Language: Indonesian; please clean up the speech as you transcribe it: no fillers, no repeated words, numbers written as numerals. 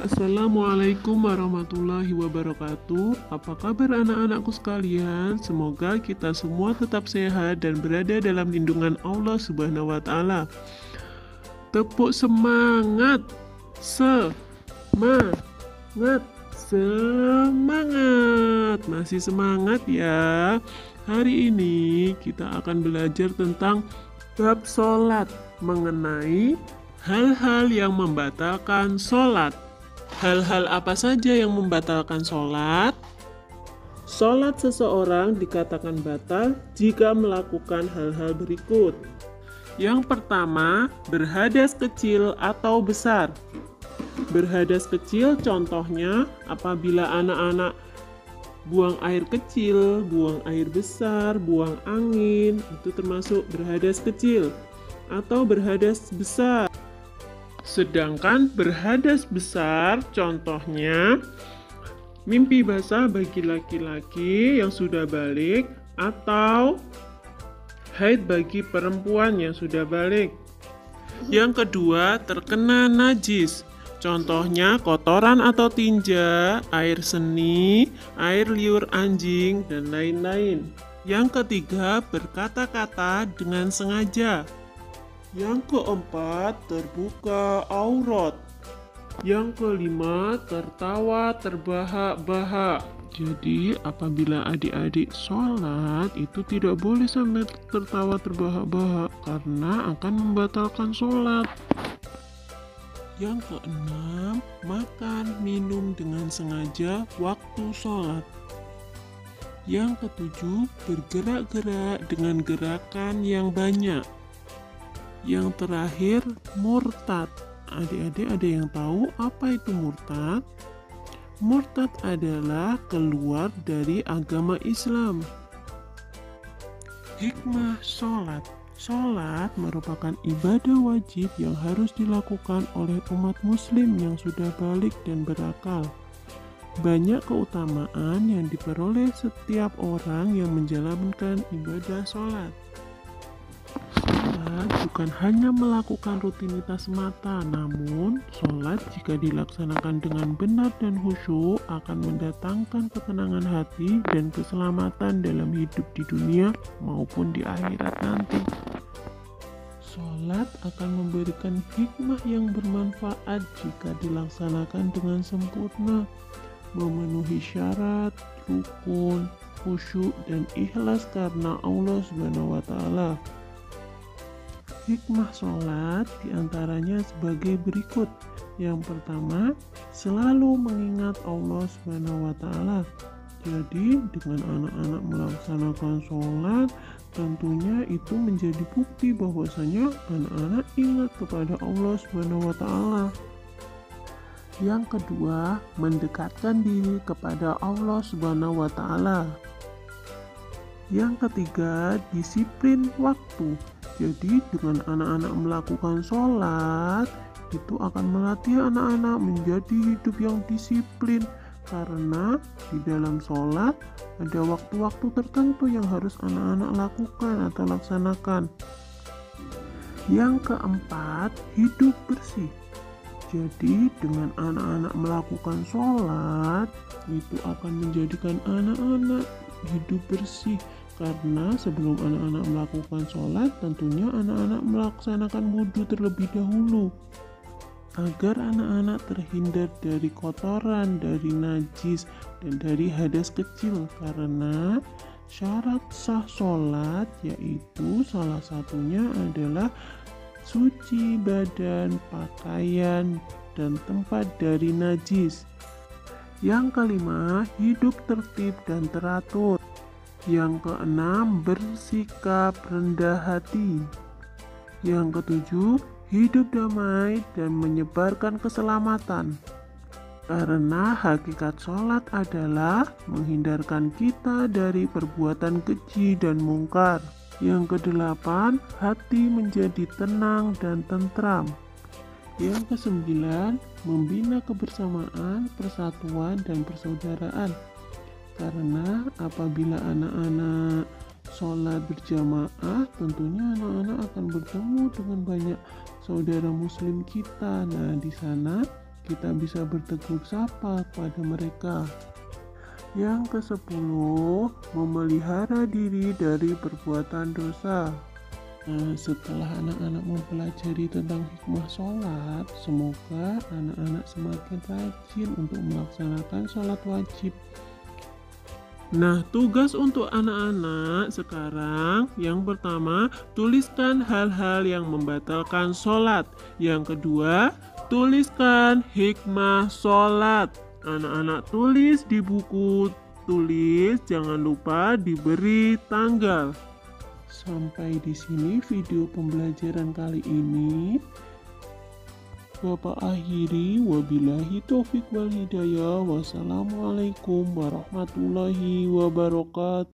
Assalamualaikum warahmatullahi wabarakatuh. Apa kabar anak-anakku sekalian? Semoga kita semua tetap sehat dan berada dalam lindungan Allah Subhanahu wa taala. Tepuk semangat. Semangat. Semangat. Masih semangat ya. Hari ini kita akan belajar tentang bab sholat, mengenai hal-hal yang membatalkan sholat. Hal-hal apa saja yang membatalkan sholat? Sholat seseorang dikatakan batal jika melakukan hal-hal berikut. Yang pertama, berhadas kecil atau besar. Berhadas kecil contohnya apabila anak-anak buang air kecil, buang air besar, buang angin, itu termasuk berhadas kecil atau berhadas besar. Sedangkan berhadas besar contohnya mimpi basah bagi laki-laki yang sudah balik atau haid bagi perempuan yang sudah balik. Yang kedua, terkena najis. Contohnya kotoran atau tinja, air seni, air liur anjing, dan lain-lain. Yang ketiga, berkata-kata dengan sengaja. Yang keempat, terbuka aurat. Yang kelima, tertawa terbahak-bahak. Jadi apabila adik-adik sholat itu tidak boleh sampai tertawa terbahak-bahak karena akan membatalkan sholat. Yang keenam, makan minum dengan sengaja waktu sholat. Yang ketujuh, bergerak-gerak dengan gerakan yang banyak. Yang terakhir, murtad. Adik-adik ada yang tahu apa itu murtad? Murtad adalah keluar dari agama Islam. Hikmah sholat. Sholat merupakan ibadah wajib yang harus dilakukan oleh umat muslim yang sudah balik dan berakal. Banyak keutamaan yang diperoleh setiap orang yang menjalankan ibadah sholat. Sholat bukan hanya melakukan rutinitas semata, namun sholat jika dilaksanakan dengan benar dan khusyuk akan mendatangkan ketenangan hati dan keselamatan dalam hidup di dunia maupun di akhirat nanti. Sholat akan memberikan hikmah yang bermanfaat jika dilaksanakan dengan sempurna, memenuhi syarat, rukun, khusyuk, dan ikhlas karena Allah Subhanahu wa taala. Hikmah sholat diantaranya sebagai berikut. Yang pertama, selalu mengingat Allah Subhanahu wa taala. Jadi dengan anak-anak melaksanakan sholat, tentunya itu menjadi bukti bahwasanya anak-anak ingat kepada Allah Subhanahu wa taala. Yang kedua, mendekatkan diri kepada Allah Subhanahu wa taala. Yang ketiga, disiplin waktu. Jadi dengan anak-anak melakukan sholat, itu akan melatih anak-anak menjadi hidup yang disiplin. Karena di dalam sholat ada waktu-waktu tertentu yang harus anak-anak lakukan atau laksanakan. Yang keempat, hidup bersih. Jadi dengan anak-anak melakukan sholat, itu akan menjadikan anak-anak hidup bersih. Karena sebelum anak-anak melakukan sholat, tentunya anak-anak melaksanakan wudhu terlebih dahulu. Agar anak-anak terhindar dari kotoran, dari najis, dan dari hadas kecil. Karena syarat sah sholat yaitu salah satunya adalah suci badan, pakaian, dan tempat dari najis. Yang kelima, hidup tertib dan teratur. Yang keenam, bersikap rendah hati. Yang ketujuh, hidup damai dan menyebarkan keselamatan. Karena hakikat sholat adalah menghindarkan kita dari perbuatan keji dan mungkar. Yang kedelapan, hati menjadi tenang dan tentram. Yang kesembilan, membina kebersamaan, persatuan, dan persaudaraan. Karena apabila anak-anak sholat berjamaah, tentunya anak-anak akan bertemu dengan banyak saudara muslim kita. Nah, di sana kita bisa bertegur sapa kepada mereka. Yang ke-10, memelihara diri dari perbuatan dosa. Nah, setelah anak-anak mempelajari tentang hikmah sholat, semoga anak-anak semakin rajin untuk melaksanakan sholat wajib. Nah, tugas untuk anak-anak sekarang, yang pertama, tuliskan hal-hal yang membatalkan sholat. Yang kedua, tuliskan hikmah sholat. Anak-anak tulis di buku tulis, jangan lupa diberi tanggal. Sampai di sini video pembelajaran kali ini. Bapak akhiri, wabillahi taufiq wal hidayah. Wassalamualaikum warahmatullahi wabarakatuh.